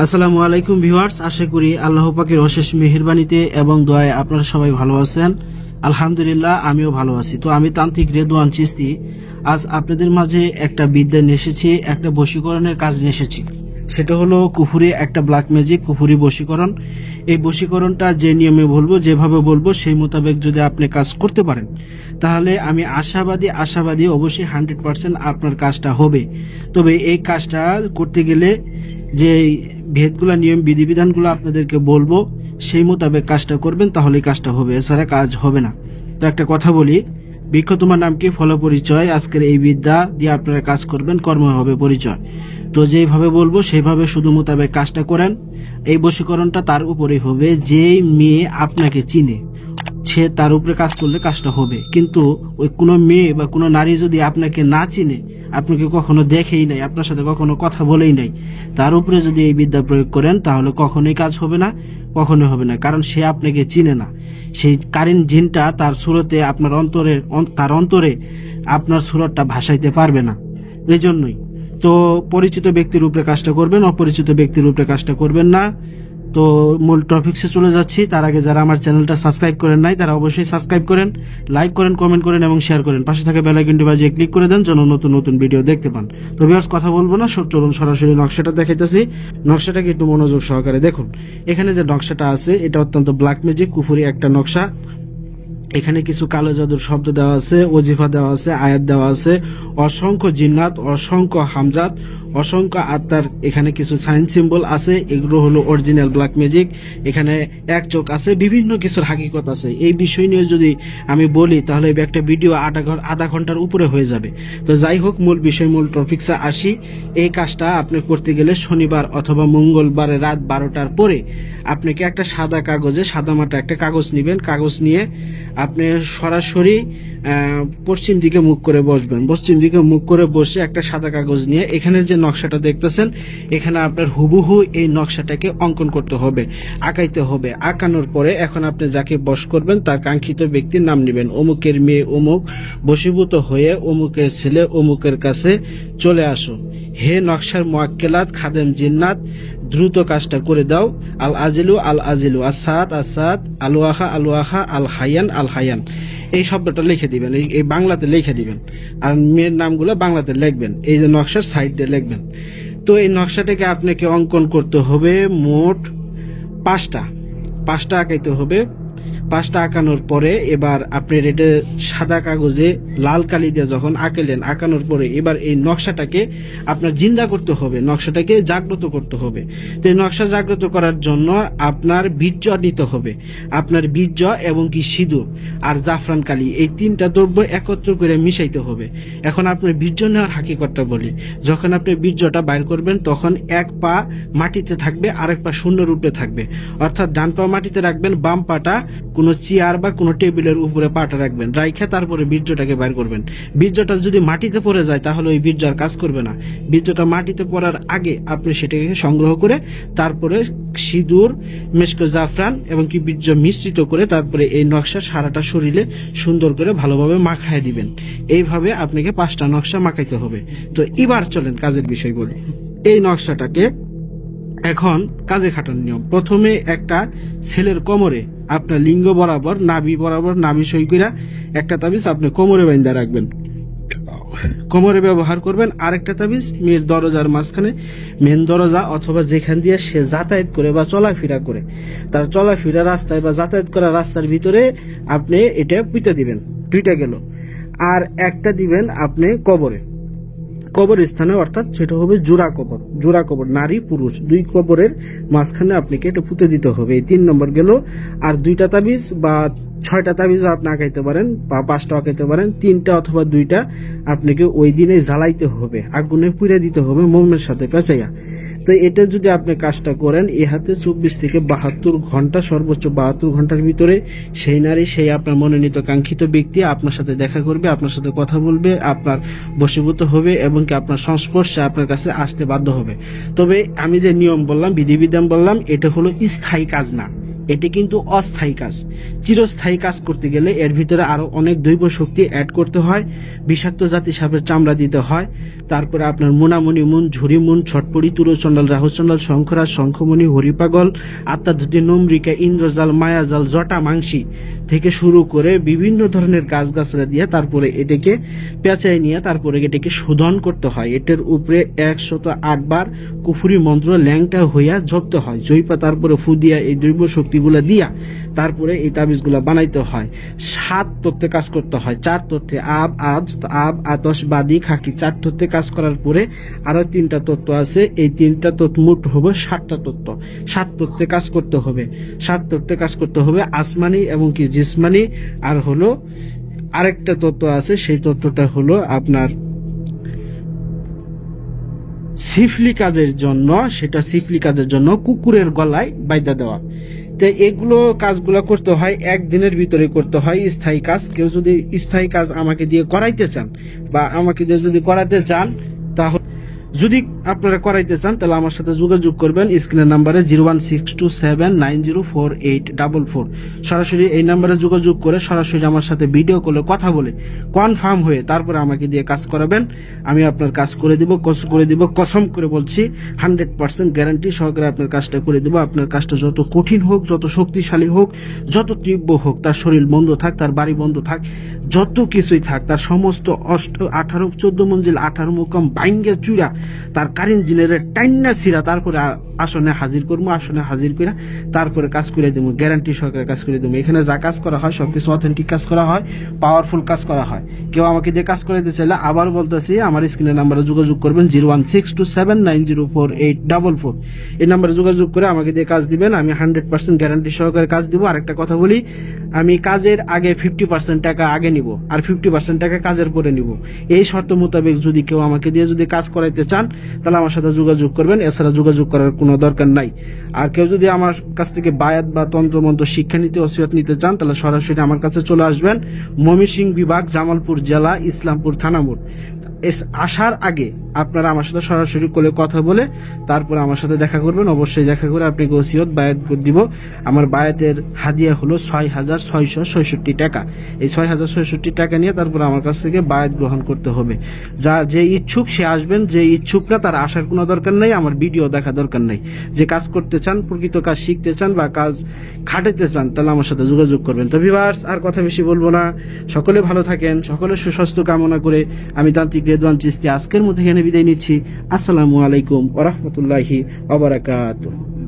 আসসালামু আলাইকুম ভিউয়ার্স, আশা করি আল্লাহ পাকের অশেষ মেহেরবানিতে এবং দোয়ায় আপনারা সবাই ভালো আছেন। আলহামদুলিল্লাহ, আমিও ভালো আছি। তো আমি তান্ত্রিক রেদওয়ান চিস্তি আজ আপনাদের মাঝে একটা বিদ্যা নিয়ে এসেছি, একটা বশীকরণের কাজ নিয়ে এসেছি। সেটা হলো কুফুরি একটা ব্ল্যাক ম্যাজিক, কুফুরি বশীকরণ। এই বশীকরণটা যে নিয়মে বলবো, যেভাবে বলবো সেই মোতাবেক যদি আপনি কাজ করতে পারেন, তাহলে আমি আশাবাদী অবশ্যই 100% আপনার কাজটা হবে। তবে এই কাজটা করতে গেলে যে ভেদগুলা, নিয়ম, বিধিবিধানগুলো আপনাদেরকে বলবো, সেই মোতাবেক কাজটা করবেন, তাহলে কাজটা হবে, এছাড়া কাজ হবে না। তো একটা কথা বলি, বৃক্ষ তোমার নাম কি, ফল পরিচয়। আজকের এই বিদ্যা দিয়ে আপনারা কাজ করবেন, কর্ম হবে পরিচয়। তো যেভাবে বলবো সেইভাবে শুধু মোতাবেক কাজটা করেন। এই বশীকরণটা তার উপরেই হবে, যেই মেয়ে আপনাকে চিনে সে তার উপরে কাজ করলে কাজটা হবে। কিন্তু ওই কোনো মেয়ে বা কোনো নারী যদি আপনাকে না চিনে, আপনাকে কখনো দেখেই নাই, আপনার সাথে কখনো কথা বলেই নাই, তার উপরে যদি এই বিদ্যা প্রয়োগ করেন, তাহলে কখনোই কাজ হবে না, কখনোই হবে না। কারণ সে আপনাকে চিনে না। সেই কারেন্ট জিনটা তার সুরতে, আপনার তার অন্তরে আপনার সুরতটা ভাসাইতে পারবে না। এই জন্যই তো পরিচিত ব্যক্তির উপরে কাজটা করবেন, অপরিচিত ব্যক্তির উপরে কাজটা করবেন না। তো মূল টপিকসে চলে যাচ্ছি। তার আগে যারা আমার চ্যানেলটা সাবস্ক্রাইব করেন নাই, তারা অবশ্যই সাবস্ক্রাইব করেন, লাইক করেন, কমেন্ট করেন এবং শেয়ার করেন। পাশে থাকা বেল আইকনটি বাজিয়ে ক্লিক করে দেন, যেন নতুন নতুন ভিডিও দেখতে পান। তো ভিউয়ার্স, কথা বলবো না, চলুন সরাসরি নকশাটা দেখাইতেছি। নকশাটাকে একটু মনোযোগ সহকারে দেখুন। এখানে যে নকশাটা আছে, এটা অত্যন্ত ব্ল্যাক ম্যাজিক কুফুরি একটা নকশা। এখানে কিছু কালো জাদুর শব্দ দেওয়া আছে, ওজিফা দেওয়া আছে, আয়াত দেওয়া আছে, অসংখ্য জিন্নাত, অসংখ্য হামজাত, অসংখ্য আত্মার এখানে কিছু সাইন সিম্বল আছে। এগুলো হলো অরিজিনাল ব্ল্যাক ম্যাজিক। এখানে এক চোখ আছে, বিভিন্ন কিছুর হাকিকত আছে। এই বিষয় নিয়ে যদি আমি বলি, তাহলে একটা ভিডিও আধা ঘন্টার উপরে হয়ে যাবে। তো যাই হোক, মূল বিষয়, মূল টপিকসে আসি। এই কাজটা আপনি করতে গেলে শনিবার অথবা মঙ্গলবারে রাত 12টার পরে আপনাকে একটা সাদা কাগজে, সাদামাটা একটা কাগজ নেবেন। কাগজ নিয়ে আপনি সরাসরি পশ্চিম দিকে মুখ করে বসবেন। পশ্চিম দিকে মুখ করে বসে একটা সাদা কাগজ নিয়ে এখানের যে নকশাটা দেখতেছেন, এখানে আপনার হুবহু এই নকশাটাকে অঙ্কন করতে হবে, আঁকাইতে হবে। আঁকানোর পরে এখন আপনি যাকে বশ করবেন, তার কাঙ্ক্ষিত ব্যক্তির নাম নেবেন। অমুকের মেয়ে অমুক বশীভূত হয়ে অমুকের ছেলে অমুকের কাছে চলে আসো। হে নকশার মুআক্কেলাত খাদেম জিন্নাত, দ্রুত কাজটা করে দাও। আল আজিলু আল আজিলু, আসাদ আসাদ, আলুয়াহা আলুয়াহা, আল হায়ান আল হায়ান। এই শব্দটা লিখে দিবেন, এই বাংলাতে লিখে দিবেন। আর মেয়ের নামগুলো বাংলাতে লিখবেন, এই যে নকশার সাইড দিয়ে লিখবেন। তো এই নকশাটাকে আপনাকে অঙ্কন করতে হবে মোট 5টা আঁকাইতে হবে। 5টা আঁকানোর পরে এবার আপনার এটা সাদা কাগজে লাল কালি দিয়ে যখন আঁকালেন, আঁকানোর পরে এবার এই নকশাটাকে আপনার জিন্দা করতে হবে, নকশাটাকে জাগ্রত করতে হবে। তো এই নকশা জাগ্রত করার জন্য আপনার বীর্য নিতে হবে। আপনার বীর্য এবং কি সিঁদুর আর জাফরান কালি, এই 3টা দ্রব্য একত্র করে মিশাইতে হবে। এখন আপনার বীর্য নেওয়ার হাকিকতটা বলি। যখন আপনি বীর্যটা বাইর করবেন, তখন এক পা মাটিতে থাকবে, আরেক পা শূন্য রূপে থাকবে। অর্থাৎ ডান পা মাটিতে রাখবেন, বাম পাটা কোনো চেয়ার বা কোনো টেবিলের উপরে পাটা রাখবেন, রাইখে তারপরে বীর্যটাকে বাইর করবেন। বীর্যটা যদি মাটিতে পড়ে যায়, তাহলে ওই বীর্য আর কাজ করবে না। বীর্যটা মাটিতে পড়ার আগে আপনি সেটাকে সংগ্রহ করে তারপরে সিঁদুর, মেশক, জাফরান এবং কি বীর্য মিশ্রিত করে তারপরে এই নকশা সারাটা শরীরে সুন্দর করে ভালোভাবে মাখায় দিবেন। এইভাবে আপনাকে 5টা নকশা মাখাইতে হবে। তো এবার চলেন কাজের বিষয় বলি। এই নকশাটাকে এখন কাজে খাটানোর নিয়ম। প্রথমে একটা ছেলের কোমরে আপনার লিঙ্গ বরাবর, নাভি বরাবর, নাভি সই করে একটা তাবিজ আপনি কোমরে বাইন্ধা রাখবেন, কোমরে ব্যবহার করবেন। আরেকটা তাবিজ মেয়ের দরজার মাঝখানে, মেন দরজা অথবা যেখান দিয়ে সে যাতায়াত করে বা চলাফেরা করে, তার চলাফেরা রাস্তায় বা যাতায়াত করা রাস্তার ভিতরে আপনি এটা পুঁতে দিবেন। 2টা গেল। আর একটা দিবেন আপনি কবর স্থানে, অর্থাৎ সেটা হবে জোড়া কবর, নারী পুরুষ 2 কবরের মাঝখানে আপনাকে এটা পুঁতে দিতে হবে। এই 3 নম্বর গেল। আর 2টা তাবিজ বা 6টা তাবিজ আপনি আঁকাইতে পারেন বা 5টা আঁকাইতে পারেন। 3টা অথবা 2টা আপনাকে ওই দিনে জ্বালাইতে হবে, আগুনে পুড়ে দিতে হবে মোমের সাথে পেঁচাইয়া। তো এটা যদি আপনি কাজটা করেন, এ হাতে 24 থেকে 72 ঘন্টা, সর্বোচ্চ 72 ঘন্টার ভিতরে সেই নারী, সেই আপনার মনোনীত কাঙ্ক্ষিত ব্যক্তি আপনার সাথে দেখা করবে, আপনার সাথে কথা বলবে, আপনার বশীভূত হবে এবং কি আপনার সংস্পর্শে আপনার কাছে আসতে বাধ্য হবে। তবে আমি যে নিয়ম বললাম, বিধিবিধান বললাম, এটা হলো স্থায়ী কাজ না। এটি কিন্তু অস্থায়ী কাজ। চিরস্থায়ী কাজ করতে গেলে এর ভিতরে আরো অনেক দৈব শক্তি অ্যাড করতে হয়, বিষাক্ত জাতি সাপের চামড়া দিতে হয়, তারপরে আপনার মোনামণি মুন, ঝুরি মুন, ছটপড়ি, তুরচণ্ডাল, রাহুচণ্ডাল, শঙ্খরাজ, শঙ্খমণি, হরিপাগল, আত্মাধুতি, নমরিকা, ইন্দ্রজাল, মায়াজাল, জটা মাংসী থেকে শুরু করে বিভিন্ন ধরনের গাছগাছরা দিয়ে তারপরে এটাকে পেঁচায় নিয়ে তারপরে এটাকে শোধন করতে হয়। এটার উপরে 108 বার কুফুরি মন্ত্র ল্যাংটা হইয়া জপতে হয়, জৈপা তারপরে ফু দিয়া এই দৈব শক্তিগুলা দিয়া তারপরে এই তাবিজগুলা বানাইতে হয়। 7 তত্ত্বে কাজ করতে হয়। 4 তত্ত্বে আব, আতশ, বাদি, খাকি 4 তত্ত্বে কাজ করার পরে আরো 3টা তত্ত্ব আছে। এই 3টা তত্ত্ব মোট হবে 7টা তত্ত্ব। 7 তত্ত্বে কাজ করতে হবে। 7 তত্ত্বে কাজ করতে হবে আসমানি এবং কি জিসমানি। আর হলো আরেকটা তত্ত্ব আছে, সেই তত্ত্বটা হলো আপনার সিফলি কাজের জন্য, সেটা সিফলি কাজের জন্য কুকুরের গলায় বাইদা দেওয়া। তো এগুলো কাজগুলো করতে হয় একদিনের ভিতরে করতে হয়, স্থায়ী কাজ। কেউ যদি স্থায়ী কাজ আমাকে দিয়ে করাইতে চান বা আমাকে দিয়ে যদি করাতে চান, তাহলে যদি আপনারা করাইতে চান তাহলে আমার সাথে যোগাযোগ করবেন স্ক্রিনের নাম্বারে 01627904844। সরাসরি এই নাম্বারে যোগাযোগ করে সরাসরি আমার সাথে ভিডিও কলে কথা বলে কনফার্ম হয়ে তারপরে আমাকে দিয়ে কাজ করাবেন। আমি আপনার কাজ করে দিব, কসম করে বলছি 100% গ্যারান্টি সহকারে আপনার কাজটা করে দিব। আপনার কাজটা যত কঠিন হোক, যত শক্তিশালী হোক, যত তীব্র হোক, তার শরীর বন্ধ থাক, তার বাড়ি বন্ধ থাক, যত কিছুই থাক, তার সমস্ত 14 মঞ্জিল 18 মুকাম ভাঙ্গে চুরা তার কারেন্ট জিনের টাইনা ছিড়া তারপরে আসনে হাজির করবো। আসনে হাজির করে তারপরে কাজ করে দেবো, গ্যারান্টি সহকারে কাজ করে দেবো। এখানে যা কাজ করা হয় সবকিছু অথেন্টিক কাজ করা হয়, পাওয়ারফুল কাজ করা হয়। কেউ আমাকে দিয়ে কাজ করে দিতে চাইলে আবার বলতেছি আমার স্ক্রিনের নাম্বারে যোগাযোগ করবেন 01627904844। এই নাম্বারে যোগাযোগ করে আমাকে দিয়ে কাজ দিবেন। আমি 100% গ্যারান্টি সহকারে কাজ দিব। আরেকটা কথা বলি, আমি কাজের আগে 50% টাকা আগে নিব আর 50% টাকা কাজের পরে নিব। এই শর্ত মোতাবেক যদি কেউ আমাকে দিয়ে যদি কাজ করাইতে চান তাহলে আমার সাথে যোগাযোগ করবেন, এছাড়া যোগাযোগ করার কোনো দরকার নাই। আর কেউ যদি আমার কাছ থেকে বায়াত বা তন্ত্রমন্ত্র শিক্ষা নিতে, ওসিয়ত নিতে চান তাহলে সরাসরি আমার কাছে চলে আসবেন। ময়মনসিংহ বিভাগ, জামালপুর জেলা, ইসলামপুর থানা মোড়। আসার আগে আপনারা আমার সাথে সরাসরি কোলে কথা বলে তারপরে আমার সাথে দেখা করবেন। অবশ্যই দেখা করে আপনাকে ওসিয়ত বায়াত করে দিব। আমার বায়াতের হাদিয়া হলো 6666 টাকা। এই 6066 টাকা নিয়ে তারপর আমার কাছ থেকে বায়াত গ্রহণ করতে হবে। যে ইচ্ছুক সে আসবেন, যে ইচ্ছুক না তার আসার কোনো দরকার নাই, আমার ভিডিও দেখা দরকার নাই। যে কাজ করতে চান, প্রকৃত কাজ শিখতে চান বা কাজ খাটাতে চান তাহলে আমার সাথে যোগাযোগ করবেন। তো ভিউয়ার্স, আর কথা বেশি বলবো না। সকলে ভালো থাকেন, সকলের সুস্বাস্থ্য কামনা করে আমি তান্ত্রিক রেদওয়ান চিশতি আজকের মতো এখানে বিদায় নিচ্ছি। আসসালামু আলাইকুম ওয়া রাহমাতুল্লাহি ওয়া বারাকাতুহু।